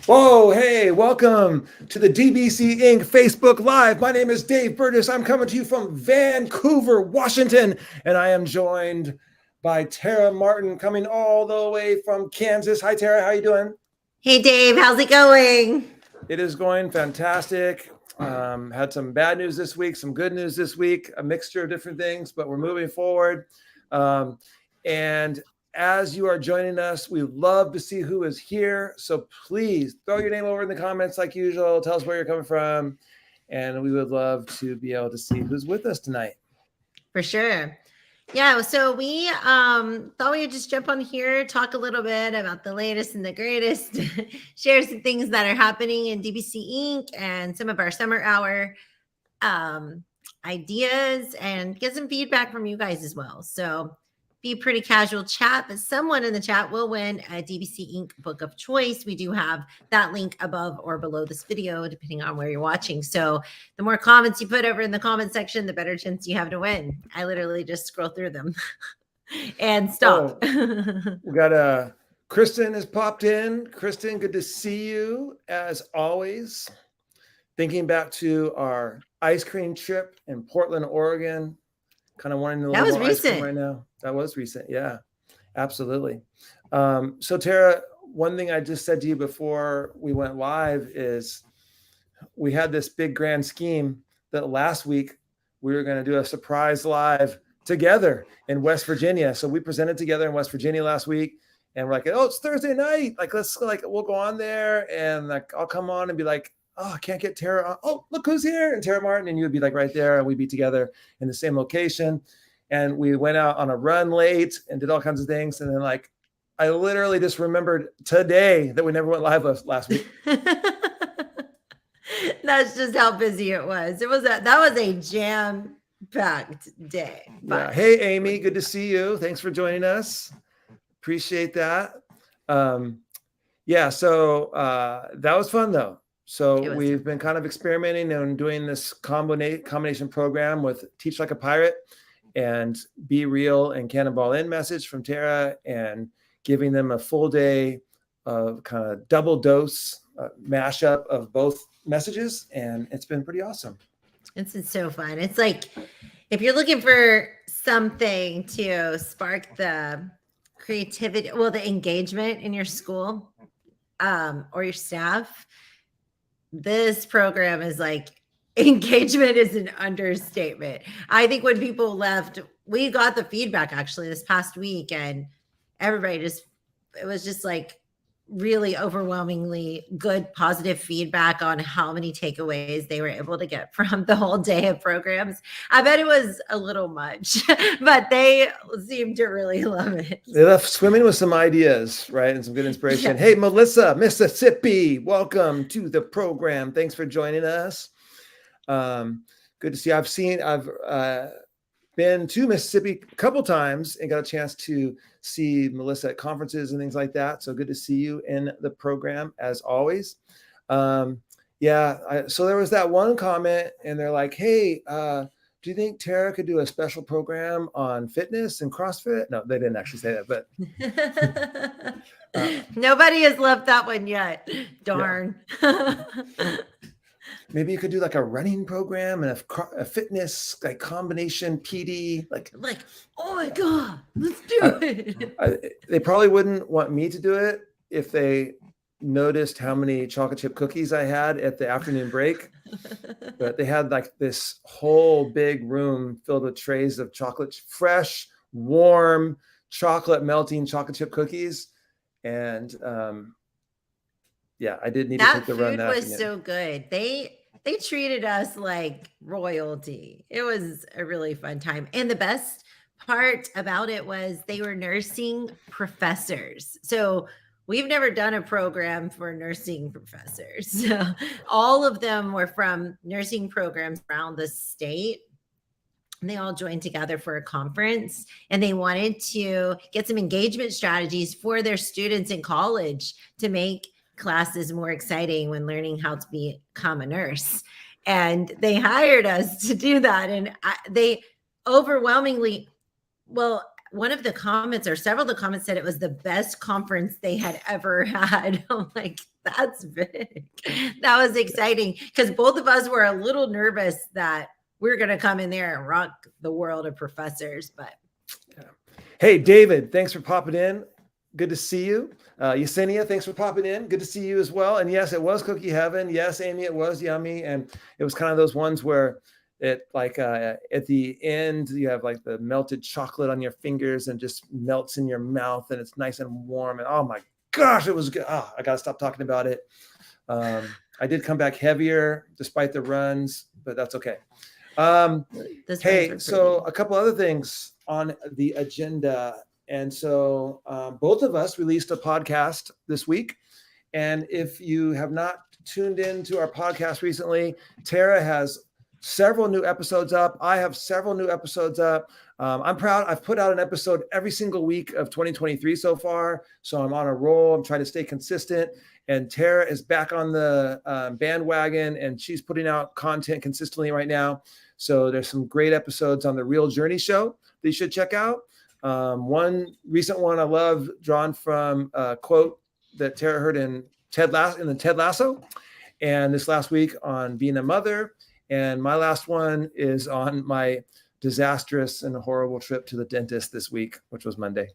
Whoa, hey, welcome to the DBC Inc. Facebook Live. My name is Dave Burgess. I'm coming to you from Vancouver, Washington, and I am joined by Tara Martin coming all the way from Kansas. Hi, Tara. How you doing? Hey, Dave. How's it going? It is going fantastic. Had some bad news this week, some good news this week, a mixture of different things, but we're moving forward. And as you are joining us, we love to see who is here. So please throw your name over in the comments like usual. Tell us where you're coming from. And we would love to be able to see who's with us tonight. For sure. Yeah, so we thought we would just jump on here, talk a little bit about the latest and the greatest, share some things that are happening in DBC Inc. and some of our summer hour ideas and get some feedback from you guys as well. So be a pretty casual chat, but someone in the chat will win a DBC Inc. book of choice. We do have that link above or below this video, depending on where you're watching. So the more comments you put over in the comment section, the better chance you have to win. I literally just scroll through them and stop. We got Kristen has popped in. Kristen, good to see you as always. Thinking back to our ice cream trip in Portland, Oregon. Kind of wanting to that was more ice cream recent right now. That was recent. Yeah, absolutely. So Tara, one thing I just said to you before we went live is we had this big grand scheme that last week we were going to do a surprise live together in West Virginia. So we presented together in West Virginia last week and we're like, oh, it's Thursday night. We'll go on there and I'll come on and be like, oh, I can't get Tara on. Oh, look who's here. And Tara Martin. And you would be like right there. And we'd be together in the same location. And we went out on a run late and did all kinds of things. And then I literally just remembered today that we never went live last week. That's just how busy it was. That was a jam-packed day. Yeah. Hey, Amy, good to see you. Thanks for joining us. Appreciate that. So that was fun though. So we've been kind of experimenting and doing this combination program with Teach Like a Pirate and Be Real and Cannonball In message from Tara and giving them a full day of kind of double dose mashup of both messages. And it's been pretty awesome. It's been so fun. It's like, if you're looking for something to spark the creativity, the engagement in your school or your staff, this program is like, engagement is an understatement. I think when people left, we got the feedback actually this past week and everybody it was just like really overwhelmingly good, positive feedback on how many takeaways they were able to get from the whole day of programs. I bet it was a little much, but they seemed to really love it. They left swimming with some ideas, right? And some good inspiration. Yeah. Hey, Melissa, Mississippi, welcome to the program. Thanks for joining us. Good to see you. I've been to Mississippi a couple times and got a chance to see Melissa at conferences and things like that. So good to see you in the program as always. So there was that one comment and they're like, hey, do you think Tara could do a special program on fitness and CrossFit? No, they didn't actually say that, but. Nobody has left that one yet. Darn. Yeah. Maybe you could do like a running program and a fitness combination PD. Oh my God, let's do it. They probably wouldn't want me to do it if they noticed how many chocolate chip cookies I had at the afternoon break. But they had this whole big room filled with trays of fresh, warm, melting chocolate chip cookies. And I did need to take the run. That food was so good. They treated us like royalty. It was a really fun time. And the best part about it was they were nursing professors. So we've never done a program for nursing professors. So all of them were from nursing programs around the state. And they all joined together for a conference and they wanted to get some engagement strategies for their students in college to make classes more exciting when learning how to become a nurse. And they hired us to do that. And they overwhelmingly, one of the comments or several of the comments said it was the best conference they had ever had. I'm like, that's big. That was exciting because both of us were a little nervous that we're going to come in there and rock the world of professors. But hey, David, thanks for popping in. Good to see you. Yesenia, thanks for popping in. Good to see you as well. And yes, it was cookie heaven. Yes, Amy, it was yummy. And it was kind of those ones where it like at the end, you have like the melted chocolate on your fingers and just melts in your mouth and it's nice and warm. And oh my gosh, it was good. Oh, I got to stop talking about it. I did come back heavier despite the runs, but that's okay. Hey, so a couple other things on the agenda. And so both of us released a podcast this week. And if you have not tuned into our podcast recently, Tara has several new episodes up. I have several new episodes up. I'm proud. I've put out an episode every single week of 2023 so far. So I'm on a roll. I'm trying to stay consistent. And Tara is back on the bandwagon and she's putting out content consistently right now. So there's some great episodes on the Real Journey show that you should check out. One recent one I love, drawn from a quote that Tara heard in the Ted Lasso, and this last week on being a mother. And my last one is on my disastrous and horrible trip to the dentist this week, which was Monday.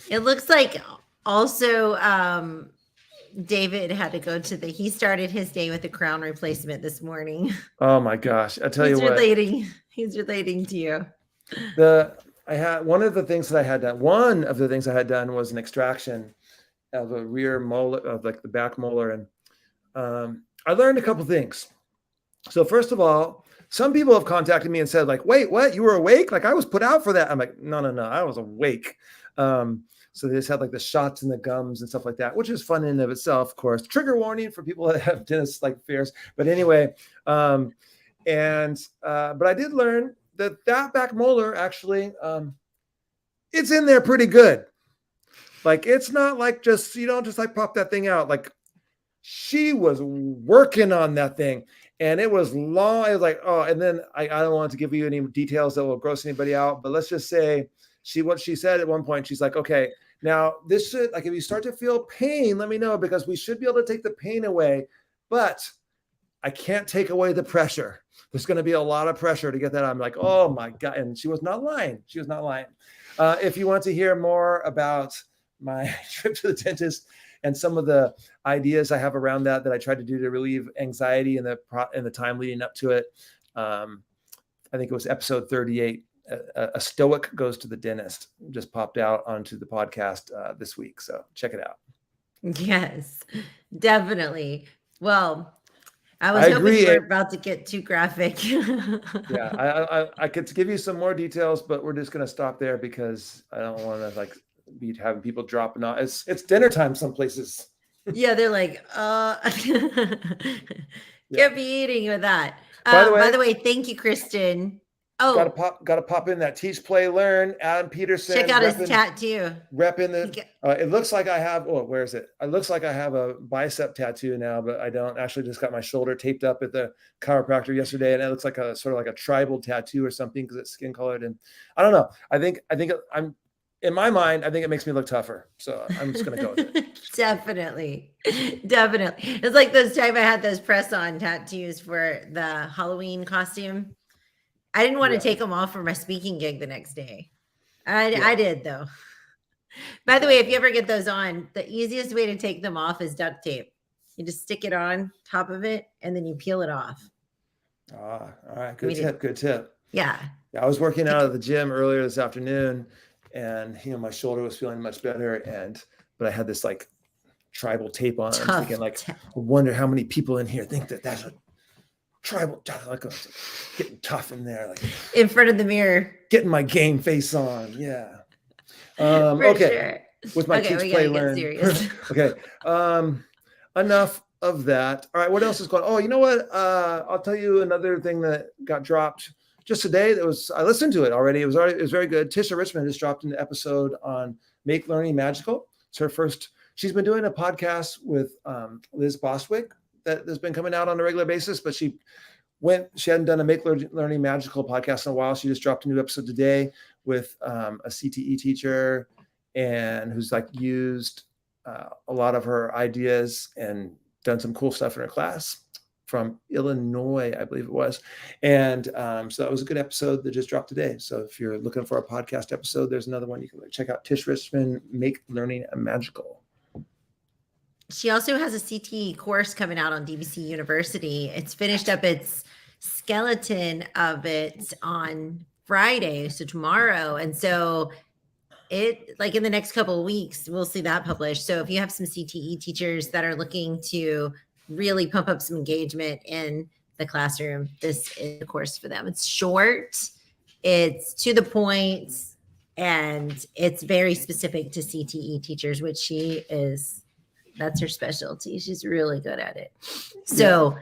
It looks like also David had to go to he started his day with a crown replacement this morning. Oh my gosh. I tell you what. He's relating to you. One of the things I had done was an extraction of a rear molar, of like the back molar. And I learned a couple things. So first of all, some people have contacted me and said like, wait, what? You were awake? Like I was put out for that. I'm like, no, I was awake. So they just had like the shots in the gums and stuff like that, which is fun in and of itself, of course. Trigger warning for people that have dentist like fears. But anyway, but I did learn that back molar actually, it's in there pretty good. Like, it's not like just, you don't just like pop that thing out. Like she was working on that thing and it was long. It was like, oh, and then I don't want to give you any details that will gross anybody out, but let's just say what she said at one point, she's like, okay, now this should, like, if you start to feel pain, let me know because we should be able to take the pain away, but I can't take away the pressure. There's going to be a lot of pressure to get that. I'm like, oh my God. And she was not lying. If you want to hear more about my trip to the dentist and some of the ideas I have around that I tried to do to relieve anxiety in the time leading up to it, I think it was episode 38. A stoic goes to the dentist just popped out onto the podcast this week. So check it out. Yes, definitely. Well, I was hoping we were about to get too graphic. Yeah, I could give you some more details, but we're just going to stop there because I don't want to like be having people dropping off. It's dinner time some places. Yeah, they're like, can't be eating with that. By the way, thank you, Kristen. Oh, gotta pop in that Teach, Play, Learn. Adam Peterson. Check out his tattoo. Repping the. It looks like I have. Oh, where is it? It looks like I have a bicep tattoo now, but I don't. Actually, just got my shoulder taped up at the chiropractor yesterday, and it looks like a sort of like a tribal tattoo or something because it's skin colored. And I don't know. I think I'm. In my mind, I think it makes me look tougher. So I'm just gonna go with it. Definitely. It's like those time I had those press-on tattoos for the Halloween costume. I didn't want to take them off for my speaking gig the next day. I did though. By the way, if you ever get those on, the easiest way to take them off is duct tape. You just stick it on top of it and then you peel it off. All right. Good tip. Yeah. I was working out at the gym earlier this afternoon and my shoulder was feeling much better. But I had this like tribal tape on. I'm thinking like, I wonder how many people in here think that's a tribal, like getting tough in there, like in front of the mirror, getting my game face on. Yeah. Okay. Sure. With my Teach, Play, Learn. Okay. Enough of that. All right. What else is going on? Oh, you know what? I'll tell you another thing that got dropped just today. I listened to it already. It was very good. Tisha Richmond just dropped an episode on Make Learning Magical. It's her first. She's been doing a podcast with Liz Bostwick that has been coming out on a regular basis, but she she hadn't done a Make Learning Magical podcast in a while. She just dropped a new episode today with a CTE teacher and who's like used a lot of her ideas and done some cool stuff in her class from Illinois, I believe it was. And so that was a good episode that just dropped today. So if you're looking for a podcast episode, there's another one you can check out. Tish Richmond, Make Learning Magical. She also has a CTE course coming out on DBC University. It's finished up its skeleton of it on Friday, so tomorrow. And so it, like in the next couple of weeks, we'll see that published. So if you have some CTE teachers that are looking to really pump up some engagement in the classroom, this is a course for them. It's short, it's to the point, and it's very specific to CTE teachers, which that's her specialty. She's really good at it. So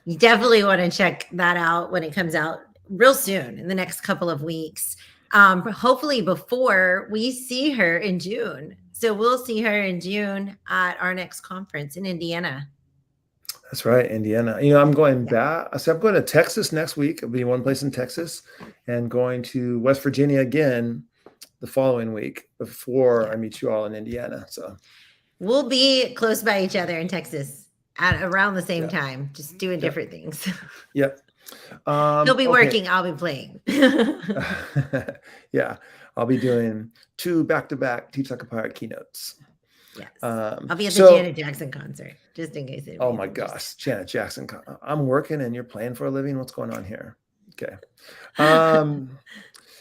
you definitely want to check that out when it comes out real soon in the next couple of weeks. Hopefully before we see her in June. So we'll see her in June at our next conference in Indiana. That's right, Indiana. I'm going back. So I'm going to Texas next week. I'll be in one place in Texas and going to West Virginia again the following week before I meet you all in Indiana. So we'll be close by each other in Texas at around the same time, just doing different things. Yep. He'll be working. I'll be playing. Yeah. I'll be doing 2 back-to-back Teach Like a Pirate keynotes. Yes. I'll be at the Janet Jackson concert, just in case. Oh my gosh. Janet Jackson. I'm working and you're playing for a living. What's going on here? Okay.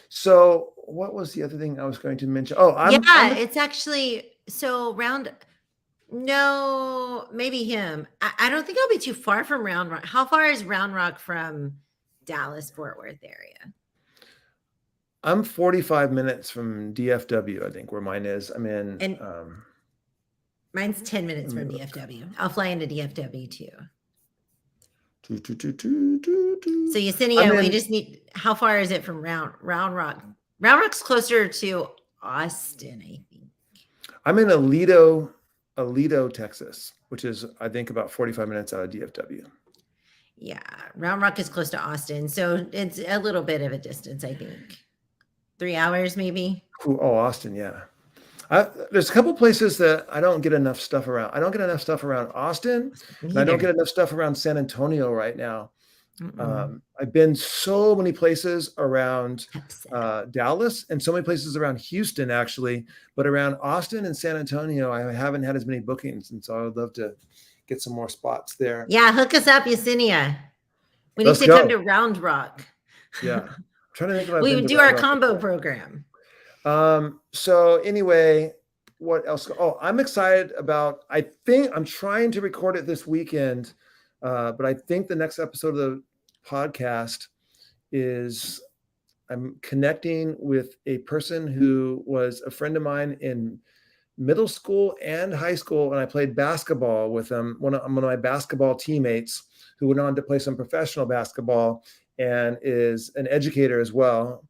So what was the other thing I was going to mention? It's actually, so maybe him. I don't think I'll be too far from Round Rock. How far is Round Rock from Dallas, Fort Worth area? I'm 45 minutes from DFW, I think, where mine is. I'm in. And mine's 10 minutes from DFW. I'll fly into DFW too. So Yesenia, we just need, how far is it from Round Rock? Round Rock's closer to Austin, I think. I'm in Aledo, Texas, which is, I think, about 45 minutes out of DFW. Yeah, Round Rock is close to Austin. So it's a little bit of a distance, I think. 3 hours, maybe. Oh, Austin, yeah. There's a couple places that I don't get enough stuff around. I don't get enough stuff around Austin. And I don't get enough stuff around San Antonio right now. I've been so many places around Dallas and so many places around Houston, actually. But around Austin and San Antonio, I haven't had as many bookings. And so I would love to get some more spots there. Yeah, hook us up, Yesenia. We need to come to Round Rock. Yeah. I'm trying to think about we would do our combo program. So anyway, what else? Oh, I'm excited about, I'm trying to record it this weekend. But I think the next episode of the podcast is I'm connecting with a person who was a friend of mine in middle school and high school. And I played basketball with him. One of my basketball teammates who went on to play some professional basketball and is an educator as well.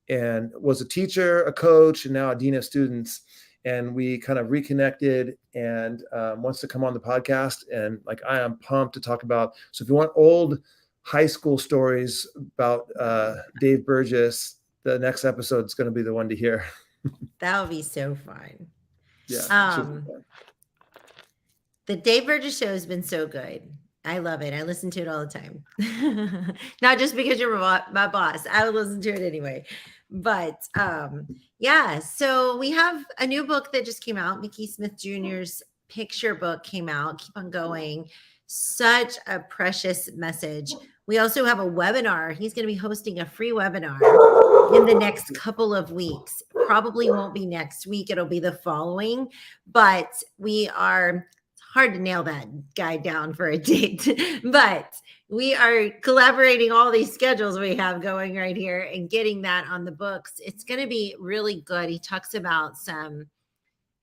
And was a teacher, a coach, and now a dean of students. And we kind of reconnected and wants to come on the podcast. And I am pumped to talk about. So if you want old high school stories about Dave Burgess, the next episode is going to be the one to hear. That would be so fun. Yeah. The Dave Burgess show has been so good. I love it. I listen to it all the time. Not just because you're my boss. I would listen to it anyway. But so we have a new book that just came out. Mickey Smith Jr.'s picture book came out. Keep on going. Such a precious message. We also have a webinar. He's going to be hosting a free webinar in the next couple of weeks. Probably won't be next week. It'll be the following. But it's hard to nail that guy down for a date. But we are collaborating all these schedules we have going right here and getting that on the books. It's going to be really good. He talks about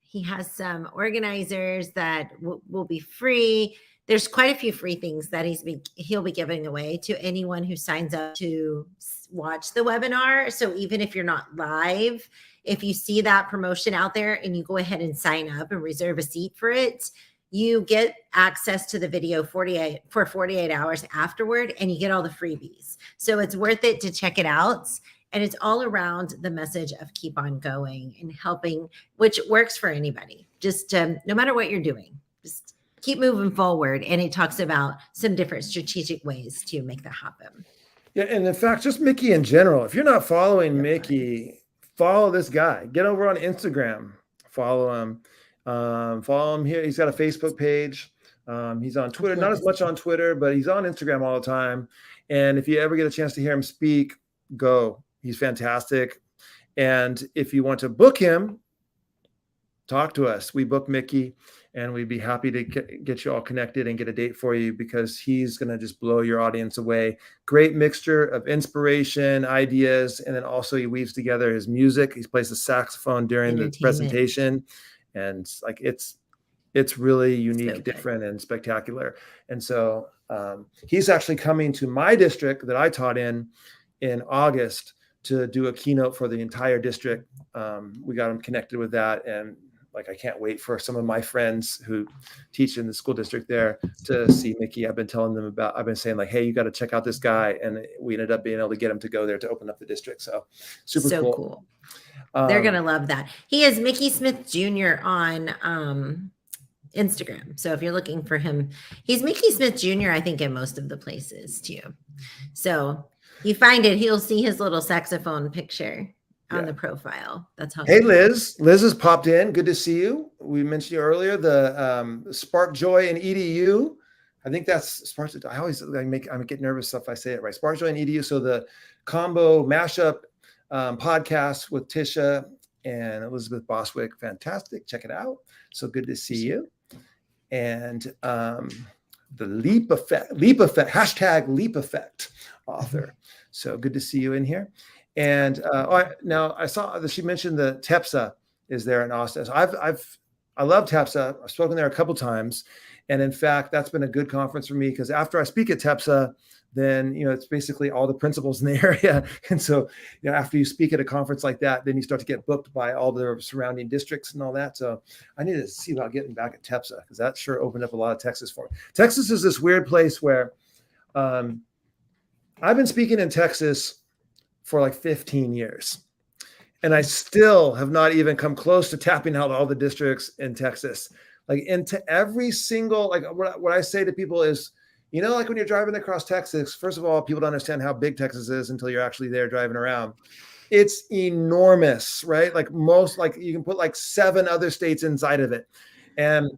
he has some organizers that will be free. There's quite a few free things that he'll be giving away to anyone who signs up to watch the webinar. So even if you're not live, if you see that promotion out there and you go ahead and sign up and reserve a seat for it, you get access to the video 48 hours afterward, and you get all the freebies. So it's worth it to check it out. And it's all around the message of keep on going and helping, which works for anybody. Just no matter what you're doing, just keep moving forward. And it talks about some different strategic ways to make that happen. Yeah, and in fact, just Mickey in general. If you're not following Mickey, follow this guy. Get over on Instagram, follow him. Follow him here. He's got a Facebook page. He's on Twitter, not as much on Twitter, but he's on Instagram all the time. And if you ever get a chance to hear him speak, go. He's fantastic. And if you want to book him, talk to us. We book Mickey, and we'd be happy to get you all connected and get a date for you, because he's going to just blow your audience away. Great mixture of inspiration, ideas, and then also he weaves together his music. He plays the saxophone during the presentation, and like it's really unique, so different, and spectacular. And so he's actually coming to my district that I taught in August to do a keynote for the entire district. We got him connected with that, and like, I can't wait for some of my friends who teach in the school district there to see Mickey. I've been saying like, hey, you got to check out this guy. And we ended up being able to get him to go there to open up the district. So super cool. They're going to love that. He is Mickey Smith Jr. on Instagram. So if you're looking for him, he's Mickey Smith Jr., I think, in most of the places too. So you find it, he'll see his little saxophone picture on the profile. That's how. Hey, Liz. Liz has popped in. Good to see you. We mentioned you earlier, the Spark Joy and EDU. I think that's Spark. I get nervous if I say it right. Spark Joy and EDU. So the combo mashup podcast with Tisha and Elizabeth Boswick. Fantastic. Check it out. So good to see you. And the Leap Effect, hashtag Leap Effect author. So good to see you in here. And now I saw that she mentioned the TEPSA is there in Austin. So I love TEPSA. I've spoken there a couple times, and in fact, that's been a good conference for me, because after I speak at TEPSA, then it's basically all the principals in the area. And so after you speak at a conference like that, then you start to get booked by all the surrounding districts and all that. So I need to see about getting back at TEPSA, because that sure opened up a lot of Texas for me. Texas is this weird place where I've been speaking in Texas for like 15 years. And I still have not even come close to tapping out all the districts in Texas. Like into every single, like what I say to people is, like when you're driving across Texas, first of all, people don't understand how big Texas is until you're actually there driving around. It's enormous, right? Like you can put like 7 other states inside of it. And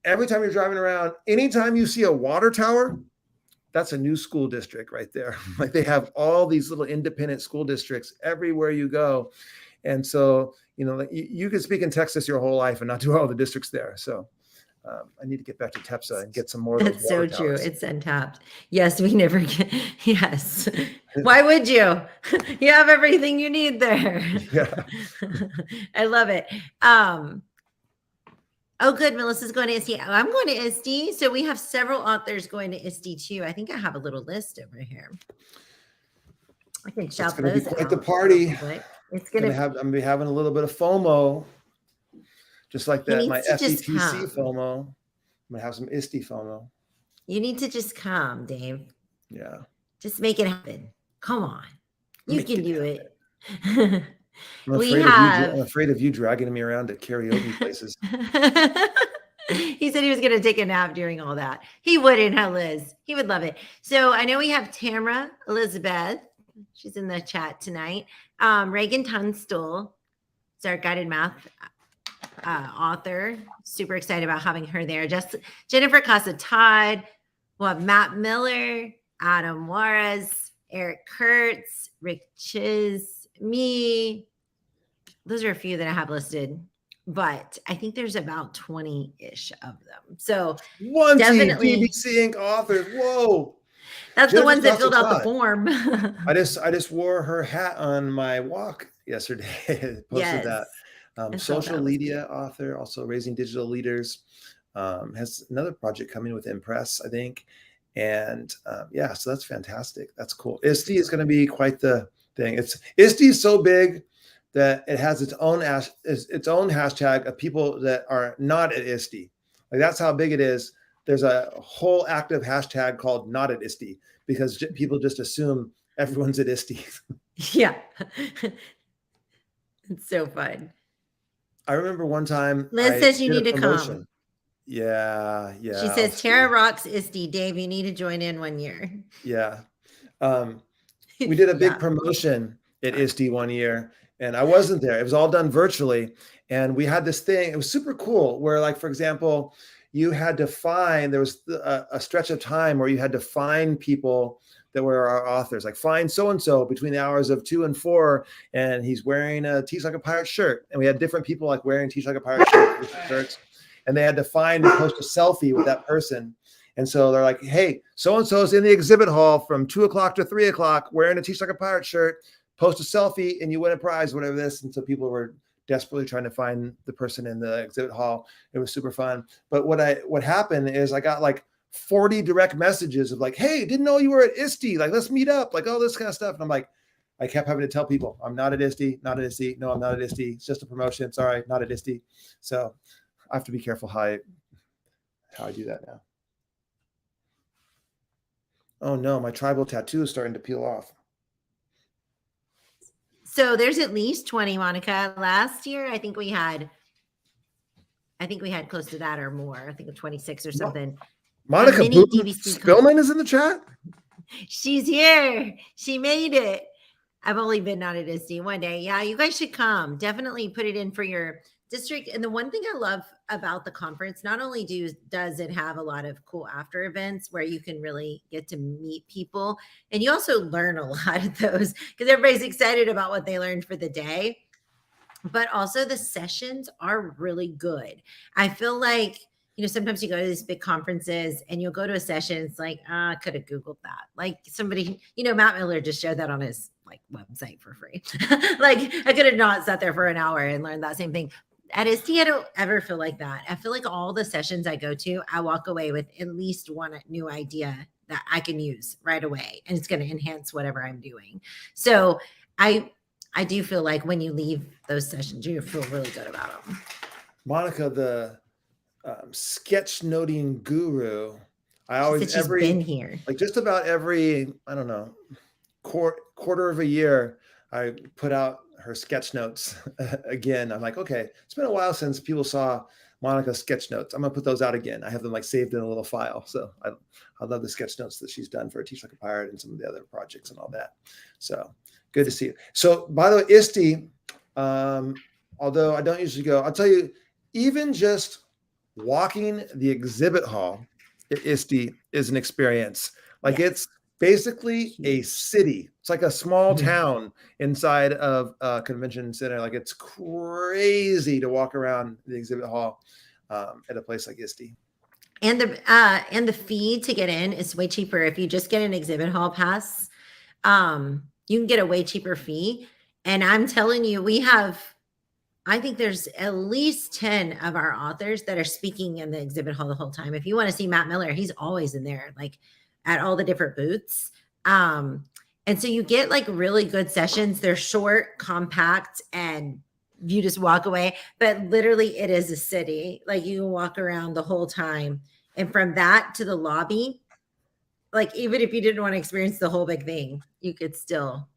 every time you're driving around, anytime you see a water tower, that's a new school district right there. Like they have all these little independent school districts everywhere you go. And so, you could speak in Texas your whole life and not do all the districts there. So I need to get back to TEPSA and get some more of those. That's so true. It's untapped. Yes, we never get. Yes. Why would you? You have everything you need there. Yeah. I love it. Oh, good. Melissa's going to ISTE. I'm going to ISTE. So we have several authors going to ISTE too. I think I have a little list over here. I can shout those out. It's going to be quite the party. It's going to I'm going to be having a little bit of FOMO, just like that. My FETC FOMO. I'm going to have some ISTE FOMO. You need to just come, Dave. Yeah. Just make it happen. Come on. You can do it. I'm afraid of you dragging me around to karaoke places. He said he was going to take a nap during all that. He wouldn't, huh, Liz? He would love it. So I know we have Tamara Elizabeth. She's in the chat tonight. Reagan Tunstall is our guided math author. Super excited about having her there. Just Jennifer Casa Todd. We'll have Matt Miller, Adam Juarez, Eric Kurtz, Rick Chiz, me. Those are a few that I have listed, but I think there's about 20-ish of them. So definitely DBC Inc. authors. Whoa. That's the ones that filled out the form. I just wore her hat on my walk yesterday. Posted that. Social media author, also raising digital leaders. Has another project coming with Impress, I think. And so that's fantastic. That's cool. ISTE is going to be quite the thing. ISTE is so big that it has its own hashtag of people that are not at ISTE. Like that's how big it is. There's a whole active hashtag called not at ISTE because people just assume everyone's at ISTE. Yeah. It's so fun. I remember one time Liz I says you did a need to promotion. come. Yeah. She I'll says see. Tara rocks ISTE. Dave, you need to join in one year. Yeah. We did a big Yeah. promotion at ISTE one year, and I wasn't there. It was all done virtually, and we had this thing. It was super cool. Where, like, for example, you had to find. There was a stretch of time where you had to find people that were our authors. Like, find so and so between the hours of 2 and 4, and he's wearing a Teach Like a Pirate shirt. And we had different people like wearing Teach Like a Pirate shirts, and they had to find and post a selfie with that person. And so they're like, hey, so-and-so's in the exhibit hall from 2 o'clock to 3 o'clock wearing a Teach Like a Pirate shirt, post a selfie and you win a prize, whatever this. And so people were desperately trying to find the person in the exhibit hall. It was super fun. But what happened is I got like 40 direct messages of like, hey, didn't know you were at ISTE. Like, let's meet up, like all this kind of stuff. And I'm like, I kept having to tell people, I'm not at ISTE, not at ISTE. No, I'm not at ISTE. It's just a promotion. Sorry, not at ISTE. So I have to be careful how I do that now. Oh no, my tribal tattoo is starting to peel off. So there's at least 20, Monica. Last year, I think we had close to that or more. I think 26 or something. Monica Spillman is in the chat. She's here. She made it. I've only been not at ISTE one day. Yeah, you guys should come. Definitely put it in for your district. And the one thing I love about the conference, not only does it have a lot of cool after events where you can really get to meet people, and you also learn a lot of those because everybody's excited about what they learned for the day, but also the sessions are really good. I feel like, sometimes you go to these big conferences and you'll go to a session. It's like, I could have Googled that. Like somebody, Matt Miller just showed that on his website for free. Like I could have not sat there for an hour and learned that same thing. At ISTE, I don't ever feel like that. I feel like all the sessions I go to, I walk away with at least one new idea that I can use right away. And it's going to enhance whatever I'm doing. So I do feel like when you leave those sessions, you feel really good about them. Monica, the sketchnoting guru. I always been here. Like just about every, I don't know, quarter of a year, I put out her sketch notes again. I'm like, okay, it's been a while since people saw Monica's sketch notes. I'm gonna put those out again. I have them like saved in a little file. So I love the sketch notes that she's done for Teach Like a Pirate and some of the other projects and all that. So good to see you. So by the way, ISTE, although I don't usually go, I'll tell you, even just walking the exhibit hall at ISTE is an experience. Like it's basically a city. It's like a small town inside of a convention center. Like it's crazy to walk around the exhibit hall at a place like ISTE. And the fee to get in is way cheaper. If you just get an exhibit hall pass, you can get a way cheaper fee. And I'm telling you, I think there's at least 10 of our authors that are speaking in the exhibit hall the whole time. If you want to see Matt Miller, he's always in there, like at all the different booths. And so you get like really good sessions. They're short, compact, and you just walk away. But literally it is a city. Like you can walk around the whole time. And from that to the lobby, like even if you didn't want to experience the whole big thing, you could still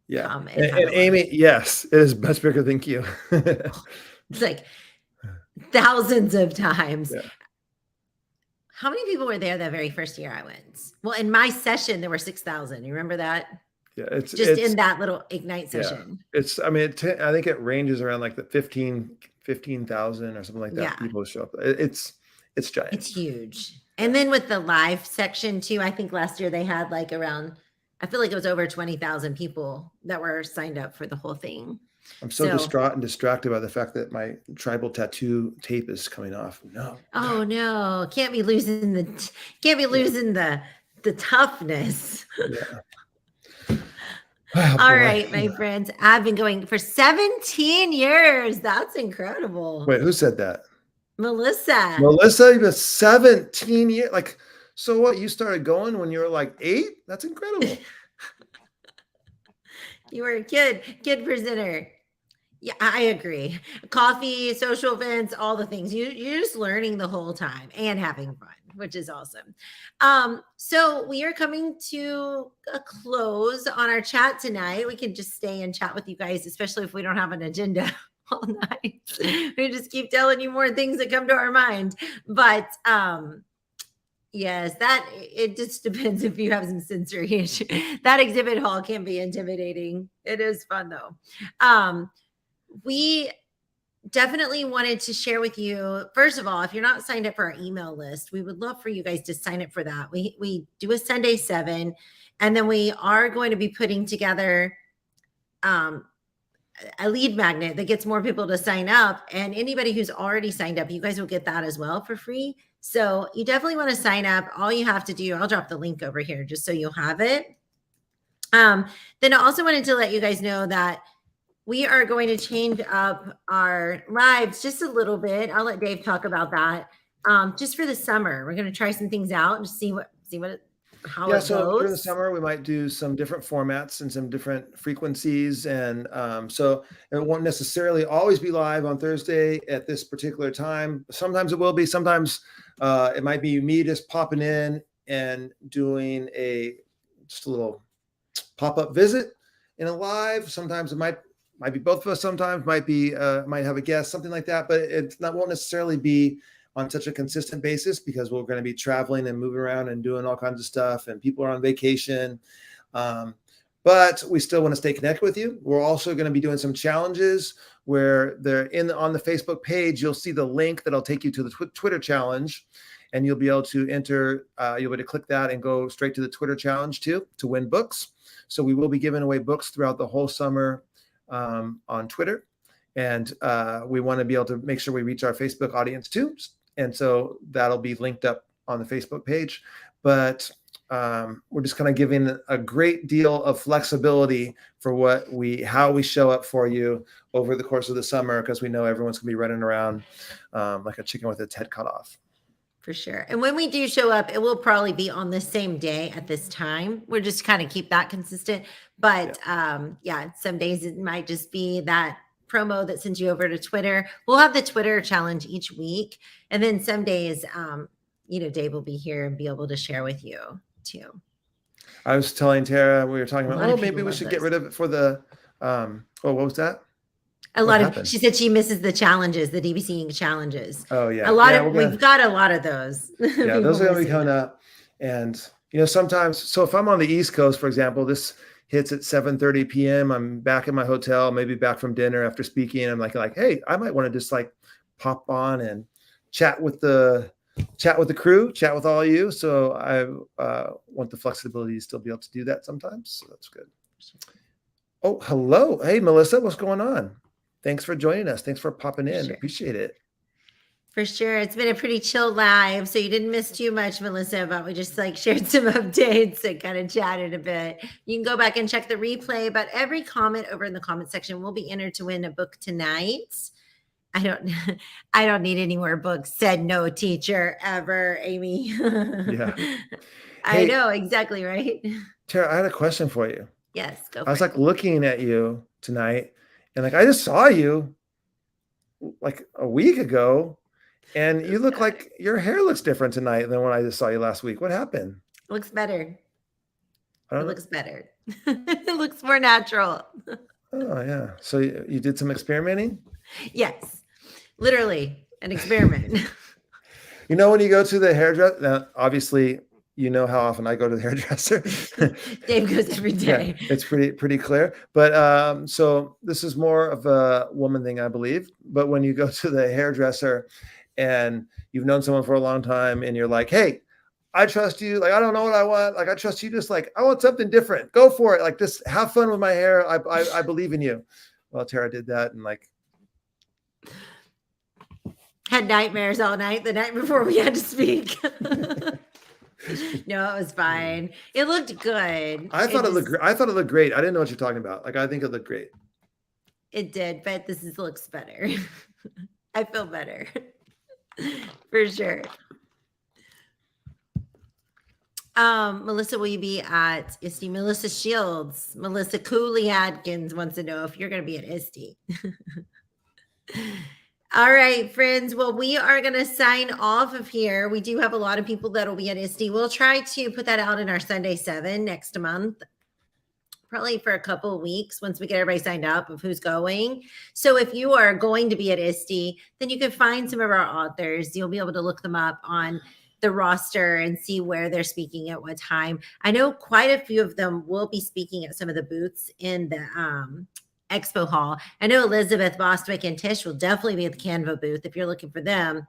come. And Amy, yes, it is much bigger than Q. It's like thousands of times. Yeah. How many people were there that very first year I went? Well, in my session, there were 6,000. You remember that? Yeah, it's in that little Ignite session. Yeah. I think it ranges around like the 15,000 or something like that. Yeah. People show up. It's giant. It's huge. And then with the live section too, I think last year they had like around, I feel like it was over 20,000 people that were signed up for the whole thing. I'm so distraught and distracted by the fact that my tribal tattoo tape is coming off. No. Oh no! Can't be losing the toughness. Yeah. All right, my friends. I've been going for 17 years. That's incredible. Wait, who said that? Melissa. Melissa, you've been 17 years. Like, so what? You started going when you were like 8? That's incredible. You were a kid presenter. Yeah, I agree. Coffee, social events, all the things. You're just learning the whole time and having fun, which is awesome. So we are coming to a close on our chat tonight. We can just stay and chat with you guys, especially if we don't have an agenda all night. We just keep telling you more things that come to our mind. But yes, that it just depends if you have some sensory issue. That exhibit hall can be intimidating. It is fun though. We definitely wanted to share with you, first of all, if you're not signed up for our email list, we would love for you guys to sign up for that. We do a Sunday 7, and then we are going to be putting together a lead magnet that gets more people to sign up. And anybody who's already signed up, you guys will get that as well for free. So you definitely want to sign up. All you have to do, I'll drop the link over here just so you'll have it. Then I also wanted to let you guys know that we are going to change up our lives just a little bit. I'll let Dave talk about that. Just for the summer, we're going to try some things out and just how it So during the goes. summer, we might do some different formats and some different frequencies. And so it won't necessarily always be live on Thursday at this particular time. Sometimes it will be. Sometimes it might be me just popping in and doing just a little pop-up visit in a live. Sometimes it might be both of us. Sometimes might have a guest, something like that. But won't necessarily be on such a consistent basis because we're going to be traveling and moving around and doing all kinds of stuff, and people are on vacation. But we still want to stay connected with you. We're also going to be doing some challenges where on the Facebook page, you'll see the link that'll take you to the Twitter challenge, and you'll be able to enter. You'll be able to click that and go straight to the Twitter challenge too to win books. So we will be giving away books throughout the whole summer on Twitter, and we want to be able to make sure we reach our Facebook audience too. And so that'll be linked up on the Facebook page. But we're just kind of giving a great deal of flexibility for how we show up for you over the course of the summer, because we know everyone's going to be running around like a chicken with its head cut off. For sure. And when we do show up, it will probably be on the same day at this time. We're just kind of keep that consistent. But some days it might just be that promo that sends you over to Twitter. We'll have the Twitter challenge each week. And then some days, Dave will be here and be able to share with you too. I was telling Tara, we were talking about, maybe we should get rid of it for the, what was that? She said she misses the challenges, the DBC challenges. Oh yeah. We've got a lot of those. Yeah, those are going to be coming up. And, sometimes, so if I'm on the East Coast, for example, this hits at 7:30 p.m. I'm back in my hotel, maybe back from dinner after speaking. I'm like, hey, I might want to just like pop on and chat with the crew, chat with all of you. So I want the flexibility to still be able to do that sometimes. So that's good. Oh, hello. Hey, Melissa, what's going on? Thanks for joining us. Thanks for popping in. Sure. Appreciate it. For sure. It's been a pretty chill live. So you didn't miss too much, Melissa, but we just shared some updates and kind of chatted a bit. You can go back and check the replay, but every comment over in the comment section will be entered to win a book tonight. I don't need any more books. Said no teacher ever, Amy. Yeah. I know, exactly right. Tara, I had a question for you. Yes, go for it. I was looking at you tonight, and I just saw you like a week ago, and you look like your hair looks different tonight than when I just saw you last week. What happened? It looks better. It looks better. It looks more natural. Oh yeah. So you did some experimenting? Yes, literally an experiment. When you go to the hairdresser, now obviously how often I go to the hairdresser. Dave goes every day. Yeah, it's pretty clear. But so this is more of a woman thing, I believe. But when you go to the hairdresser and you've known someone for a long time and you're like, hey, I trust you. I don't know what I want. I trust you. Just I want something different. Go for it. Just have fun with my hair. I believe in you. Well, Tara did that and had nightmares all night the night before we had to speak. No, it was fine. It looked good. I thought it looked great. I didn't know what you're talking about. I think it looked great. It did, but looks better. I feel better. For sure. Melissa, will you be at ISTE? Melissa Shields, Melissa Cooley Adkins wants to know if you're going to be at ISTE. All right, friends. Well, we are going to sign off of here. We do have a lot of people that will be at ISTE. We'll try to put that out in our Sunday 7 next month, probably for a couple of weeks once we get everybody signed up of who's going. So if you are going to be at ISTE, then you can find some of our authors. You'll be able to look them up on the roster and see where they're speaking at what time. I know quite a few of them will be speaking at some of the booths in the expo hall. I know Elizabeth Bostwick and Tish will definitely be at the Canva booth. If you're looking for them,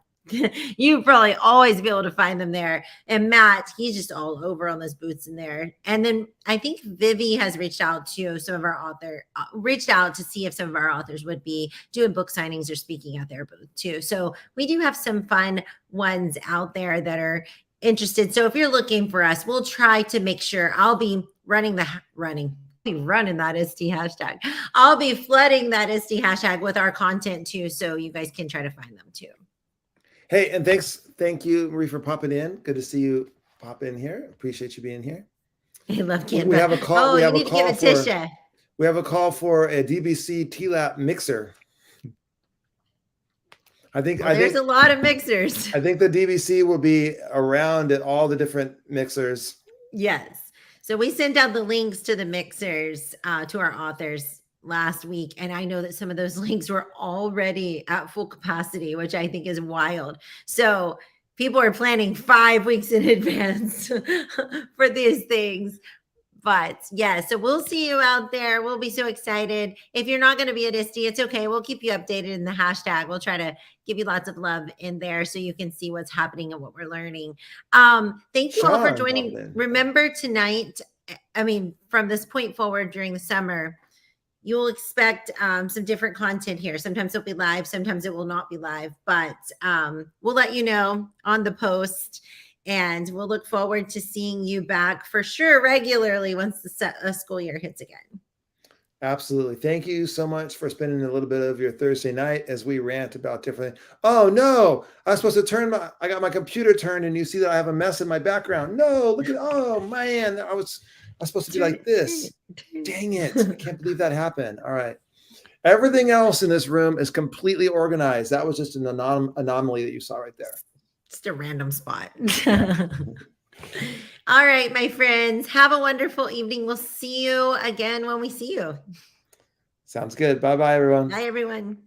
you probably always be able to find them there. And Matt, he's just all over on those booths in there. And then I think Vivi has reached out to some of our reached out to see if some of our authors would be doing book signings or speaking at their booth too. So we do have some fun ones out there that are interested. So if you're looking for us, we'll try to make sure I'll be running that ISTE hashtag. I'll be flooding that ISTE hashtag with our content too. So you guys can try to find them too. Hey, and thank you, Marie, for popping in. Good to see you pop in here. Appreciate you being here. I love Canva. We have a call. Oh, you need to give it Tisha. We have a call for a DBC TLAP mixer. There's a lot of mixers. I think the DBC will be around at all the different mixers. Yes. So we sent out the links to the mixers to our authors last week. And I know that some of those links were already at full capacity, which I think is wild. So people are planning 5 weeks in advance for these things. But yeah, so we'll see you out there. We'll be so excited. If you're not going to be at ISTE, it's okay. We'll keep you updated in the hashtag. We'll try to give you lots of love in there so you can see what's happening and what we're learning. Thank you all for joining. Remember tonight, from this point forward during the summer, you'll expect some different content here. Sometimes it'll be live, sometimes it will not be live, but we'll let you know on the post, and we'll look forward to seeing you back for sure regularly once the school year hits again. Absolutely. Thank you so much for spending a little bit of your Thursday night as we rant about different. Oh no, I was supposed to I got my computer turned and you see that I have a mess in my background. No, look at, oh man, I was supposed to be like this. Dang it. I can't believe that happened. All right. Everything else in this room is completely organized. That was just an anomaly that you saw right there. Just a random spot. All right, my friends. Have a wonderful evening. We'll see you again when we see you. Sounds good. Bye-bye, everyone. Bye, everyone.